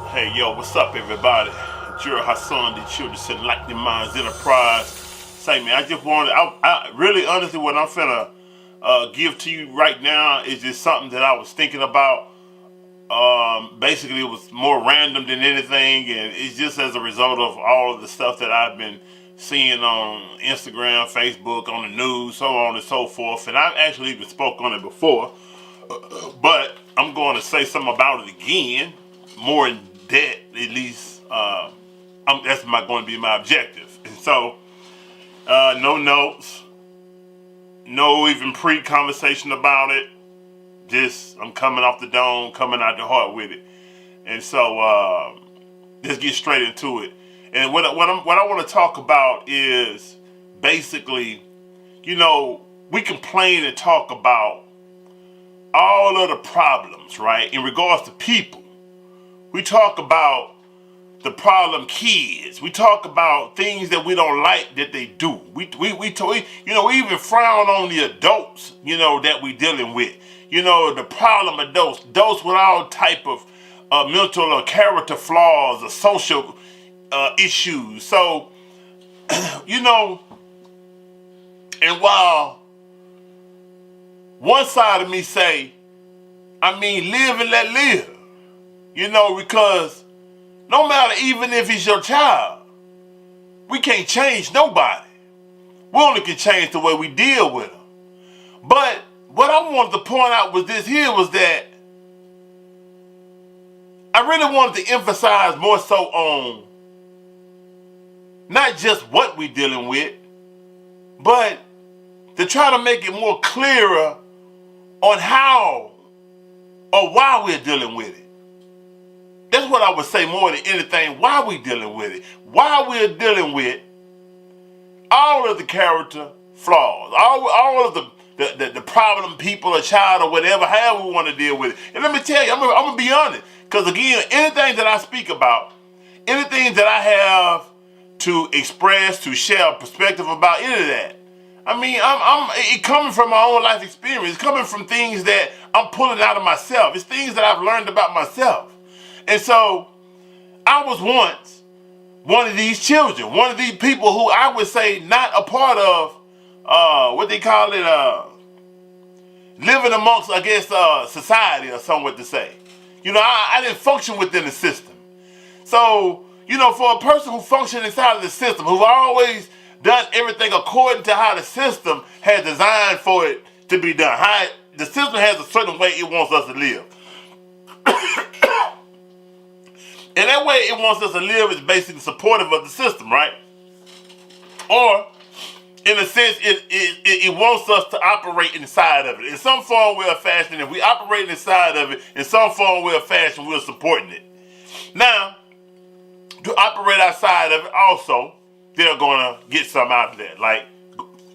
Hey, yo, what's up, everybody? Jura Hassan, the Children's Enlightening Minds Enterprise. Say, man, I really, honestly, what I'm finna give to you right now is just something that I was thinking about. Basically, it was more random than anything, and it's just as a result of all of the stuff that I've been seeing on Instagram, Facebook, on the news, so on and so forth. And I've actually even spoke on it before, but I'm going to say something about it again, more in depth, at least. Going to be my objective. And so, no notes, no even pre-conversation about it. Just I'm coming off the dome, coming out the heart with it. And so, let's get straight into it. And what I want to talk about is basically, we complain and talk about all of the problems, right? In regards to people, we talk about the problem kids. We talk about things that we don't like that they do. We even frown on the adults, that we dealing with. The problem adults with all type of mental or character flaws or social issues. So, and while one side of me say, live and let live, because no matter, even if it's your child, we can't change nobody. We only can change the way we deal with them. But what I wanted to point out was that I really wanted to emphasize more so on not just what we're dealing with, but to try to make it more clearer on how or why we're dealing with it. That's what I would say more than anything, why we're dealing with it. Why we're dealing with all of the character flaws, all of the problem people, a child or whatever, however we want to deal with it. And let me tell you, I'm going to be honest, because again, anything that I speak about, anything that I have to express, to share a perspective about, any of that, it coming from my own life experience. It's coming from things that I'm pulling out of myself. It's things that I've learned about myself. And so, I was once one of these children, one of these people who I would say not a part of, what they call it, living amongst, I guess, society or somewhat to say. I didn't function within the system. So, for a person who functions inside of the system, who've always done everything according to how the system has designed for it to be done, the system has a certain way it wants us to live. And that way it wants us to live is basically supportive of the system, right? Or, in a sense, it wants us to operate inside of it. In some form, way or fashion, if we operate inside of it, in some form, way or fashion, we're supporting it. Now, to operate outside of it also, they're going to get some out of that, like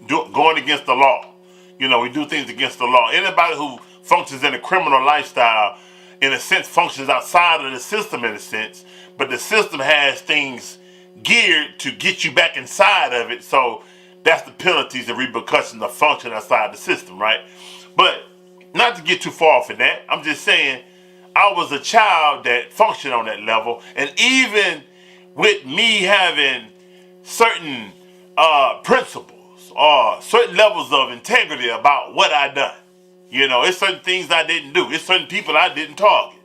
going against the law. We do things against the law. Anybody who functions in a criminal lifestyle, in a sense, functions outside of the system in a sense, but the system has things geared to get you back inside of it. So that's the penalties and repercussions of functioning outside the system, right? But not to get too far from that, I'm just saying I was a child that functioned on that level, and even with me having certain principles or certain levels of integrity about what I done. It's certain things I didn't do. It's certain people I didn't target.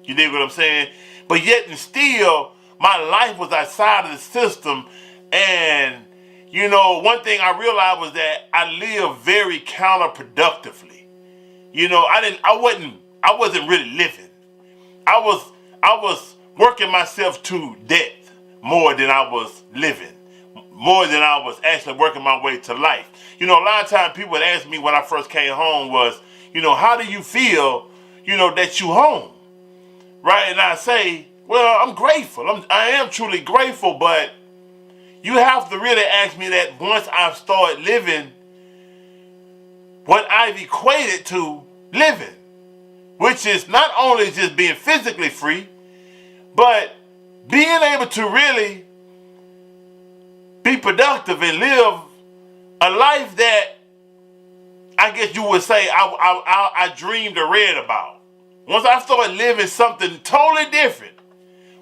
You dig what I'm saying? But yet and still, my life was outside of the system. And, one thing I realized was that I lived very counterproductively. I wasn't really living. I was working myself to death more than I was living. More than I was actually working my way to life. A lot of times people would ask me when I first came home was, how do you feel, that you home? Right? And I say, well, I'm grateful. I am truly grateful, but you have to really ask me that once I've started living what I've equated to living, which is not only just being physically free, but being able to really be productive and live a life that I guess you would say I dreamed or read about. once I start living something totally different,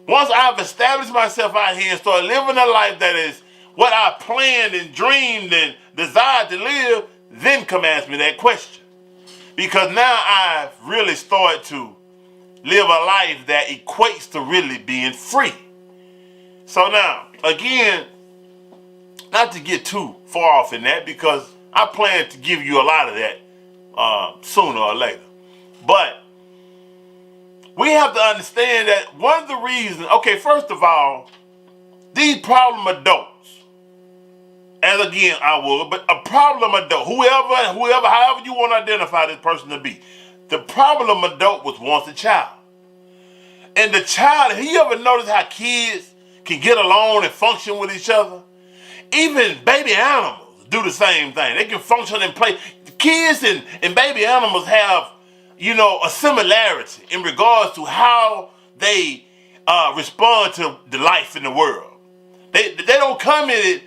once I've established myself out here and start living a life that is what I planned and dreamed and desired to live, then come ask me that question. Because now I've really started to live a life that equates to really being free. So now, again, not to get too far off in that, because I plan to give you a lot of that sooner or later. But we have to understand that one of the reasons, okay, first of all, these problem adults, as again I would, but a problem adult, whoever, however you want to identify this person to be, the problem adult was once a child. And the child, have you ever noticed how kids can get along and function with each other? Even baby animals do the same thing. They can function and play. Kids and baby animals have, a similarity in regards to how they respond to the life in the world. They don't come in it,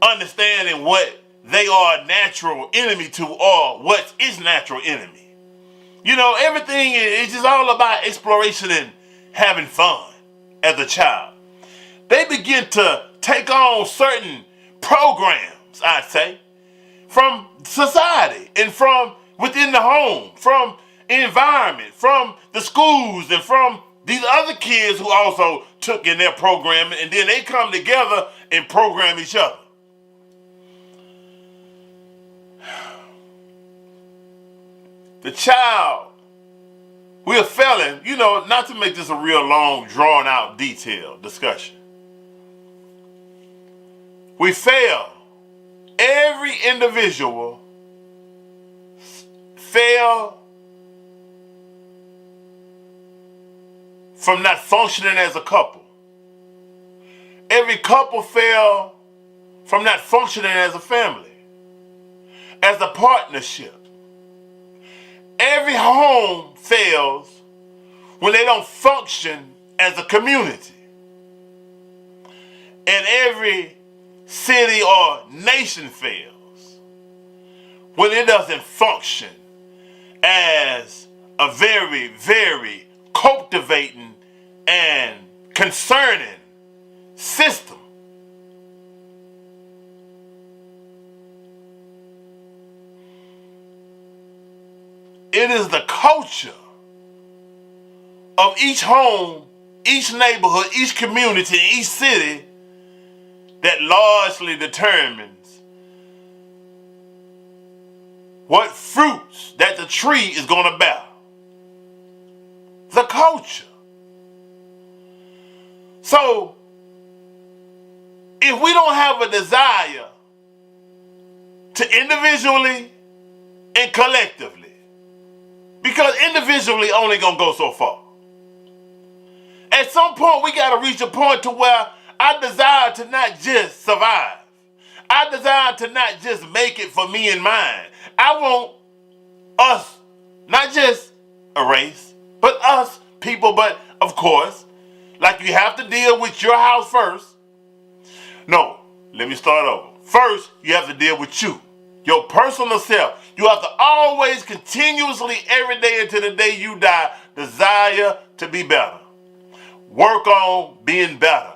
understanding what they are natural enemy to or what is natural enemy. Everything is just all about exploration and having fun as a child. They begin to take on certain programs, I'd say, from society and from within the home, from environment, from the schools, and from these other kids who also took in their programming, and then they come together and program each other. The child, we're failing, not to make this a real long, drawn out, detailed discussion. We fail. Every individual fail from not functioning as a couple. Every couple fail from not functioning as a family, as a partnership. Every home fails when they don't function as a community. And every city or nation fails when it doesn't function as a very, very cultivating and concerning system. It is the culture of each home, each neighborhood, each community, each city that largely determines what fruits that the tree is going to bear. The culture. So, if we don't have a desire to individually and collectively, because individually only going to go so far. At some point, we got to reach a point to where I desire to not just survive. I desire to not just make it for me and mine. I want us, not just a race, but us people. But of course, like you have to deal with your house first. No, let me start over. First, you have to deal with you, your personal self. You have to always, continuously, every day until the day you die, desire to be better. Work on being better.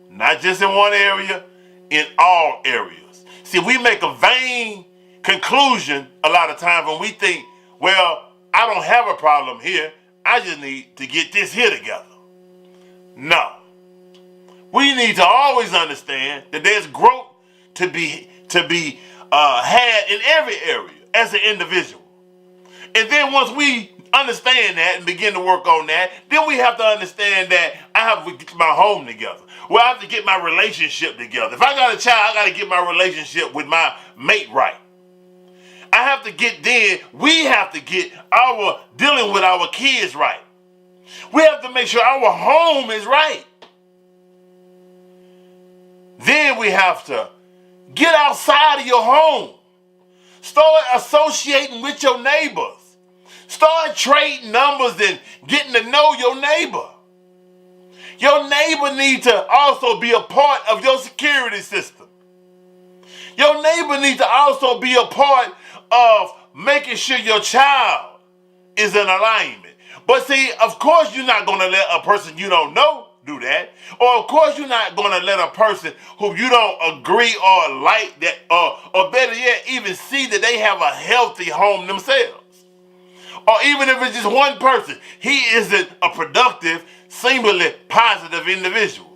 Not just in one area, in all areas. See, we make a vain conclusion a lot of times when we think, well, I don't have a problem here. I just need to get this here together. No. We need to always understand that there's growth to be had in every area as an individual. And then once we understand that and begin to work on that, then we have to understand that I have to get my home together. Well, I have to get my relationship together. If I got a child, I got to get my relationship with my mate right. I have to we have to get our dealing with our kids right. We have to make sure our home is right. Then we have to get outside of your home. Start associating with your neighbors. Start trading numbers and getting to know your neighbor. Your neighbor needs to also be a part of your security system. Your neighbor needs to also be a part of making sure your child is in alignment. But see, of course you're not going to let a person you don't know do that. Or of course you're not going to let a person who you don't agree or like that, or better yet, even see that they have a healthy home themselves. Or even if it's just one person, he isn't a productive, seemingly positive individual.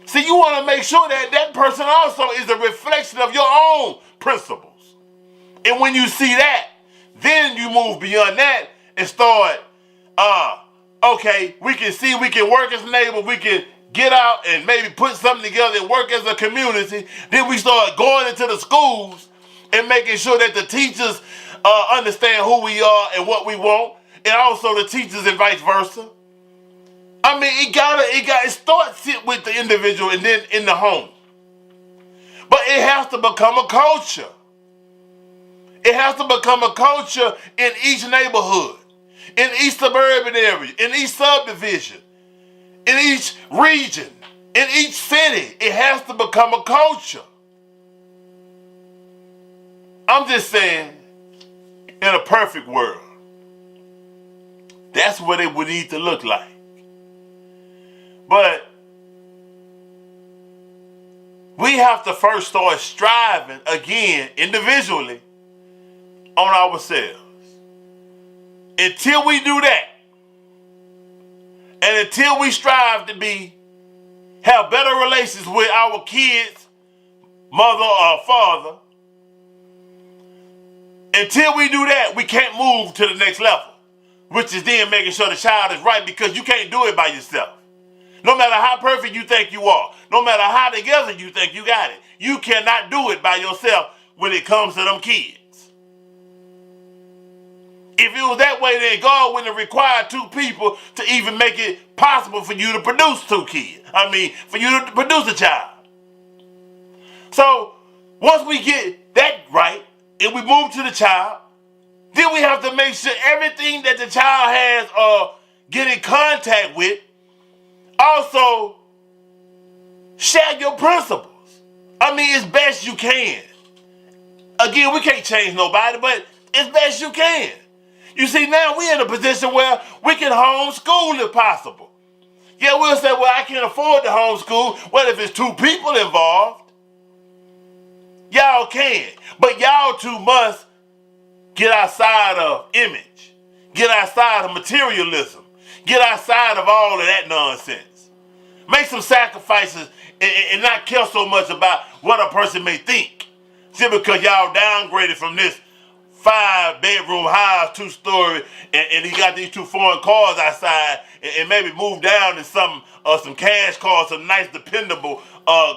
See, you want to make sure that that person also is a reflection of your own principles. And when you see that, then you move beyond that and start, okay, we can work as neighbors, we can get out and maybe put something together and work as a community. Then we start going into the schools and making sure that the teachers understand who we are and what we want, and also the teachers and vice versa. I mean, it starts with the individual and then in the home. But it has to become a culture. It has to become a culture in each neighborhood, in each suburban area, in each subdivision, in each region, in each city. It has to become a culture. I'm just saying, in a perfect world, that's what it would need to look like. But we have to first start striving again individually on ourselves. Until we do that, and until we strive to have better relations with our kids, mother or father, until we do that, we can't move to the next level, which is then making sure the child is right, because you can't do it by yourself. No matter how perfect you think you are, no matter how together you think you got it, you cannot do it by yourself when it comes to them kids. If it was that way, then God wouldn't have required two people to even make it possible for you to produce two kids. I mean, for you to produce a child. So, once we get that right, and we move to the child, then we have to make sure everything that the child has or get in contact with, also share your principles. I mean, as best you can. Again, we can't change nobody, but as best you can. You see, now we're in a position where we can homeschool if possible. Yeah, we'll say, well, I can't afford to homeschool. Well, if it's two people involved, y'all can. But y'all two must get outside of image. Get outside of materialism. Get outside of all of that nonsense. Make some sacrifices and not care so much about what a person may think. Just because y'all downgraded from this 5-bedroom house, 2-story, and he got these 2 foreign cars outside, and maybe move down in some cash cars, some nice dependable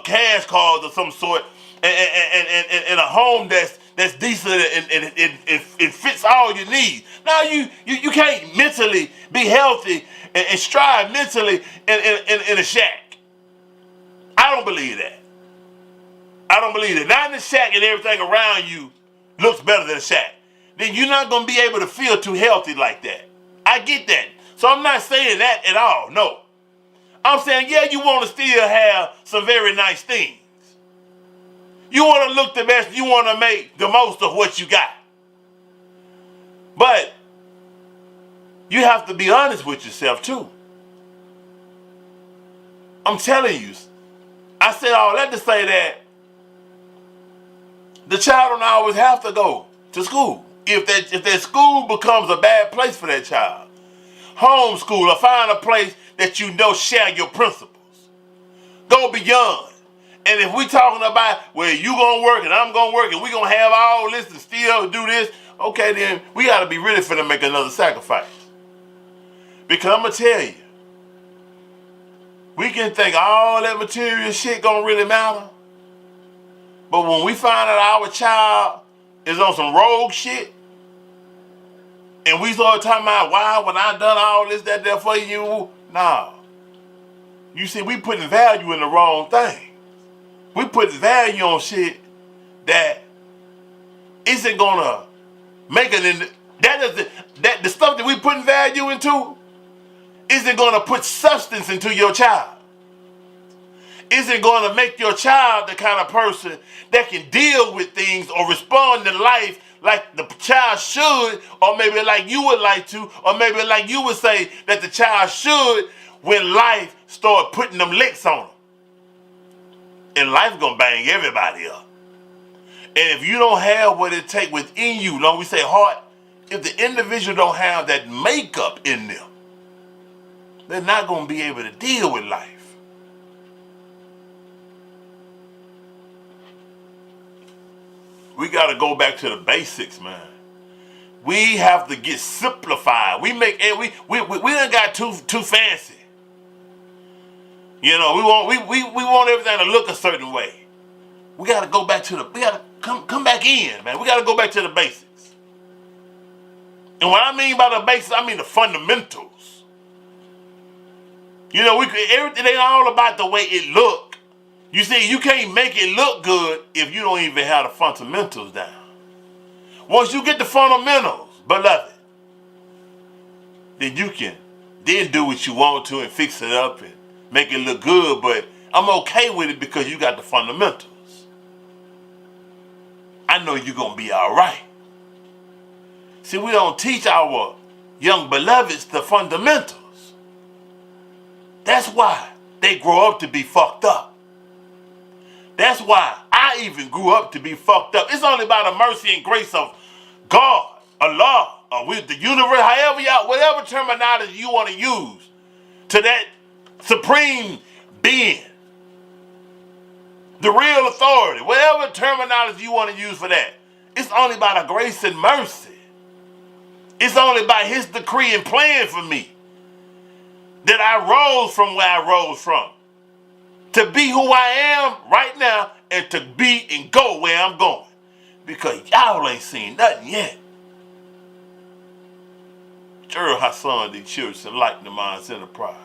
cash cars of some sort, and a home that's decent and it fits all you need. Now you can't mentally be healthy and strive mentally in a shack. I don't believe that. I don't believe that. Not in the shack and everything around you looks better than a shack. Then you're not going to be able to feel too healthy like that. I get that. So I'm not saying that at all. No. I'm saying, yeah, you want to still have some very nice things. You want to look the best. You want to make the most of what you got. But you have to be honest with yourself too. I'm telling you. I said all that to say that the child don't always have to go to school. If that school becomes a bad place for that child, homeschool or find a place that you know share your principles. Go beyond. And if we talking about, well, you gonna work and I'm gonna work and we gonna have all this and still do this, okay, then we gotta be ready for them to make another sacrifice. Because I'm gonna tell you, we can think all that material shit gonna really matter. But when we find out our child is on some rogue shit, and we start talking about, why when I done all this, that, there for you, nah. You see, we putting value in the wrong thing. We putting value on shit that isn't gonna make it that the stuff that we putting value into isn't gonna put substance into your child. Isn't gonna make your child the kind of person that can deal with things or respond to life like the child should, or maybe like you would like to, or maybe like you would say that the child should when life start putting them licks on them. And life gonna bang everybody up. And if you don't have what it takes within you, we say heart, if the individual don't have that makeup in them, they're not gonna be able to deal with life. We got to go back to the basics, man. We have to get simplified. We done got too fancy. You know, we want everything to look a certain way. We got to go back to we got to come back in, man. We got to go back to the basics. And what I mean by the basics, I mean the fundamentals. You know, everything ain't all about the way it look. You see, you can't make it look good if you don't even have the fundamentals down. Once you get the fundamentals, beloved, then you can then do what you want to and fix it up and make it look good. But I'm okay with it because you got the fundamentals. I know you're going to be all right. See, we don't teach our young beloveds the fundamentals. That's why they grow up to be fucked up. That's why I even grew up to be fucked up. It's only by the mercy and grace of God, Allah, or with the universe, whatever terminology you want to use, to that supreme being, the real authority, whatever terminology you want to use for that. It's only by the grace and mercy. It's only by his decree and plan for me that I rose from where I rose from. To be who I am right now and to be and go where I'm going. Because y'all ain't seen nothing yet. Gerald Hassan, the children, Enlightening Minds Enterprise.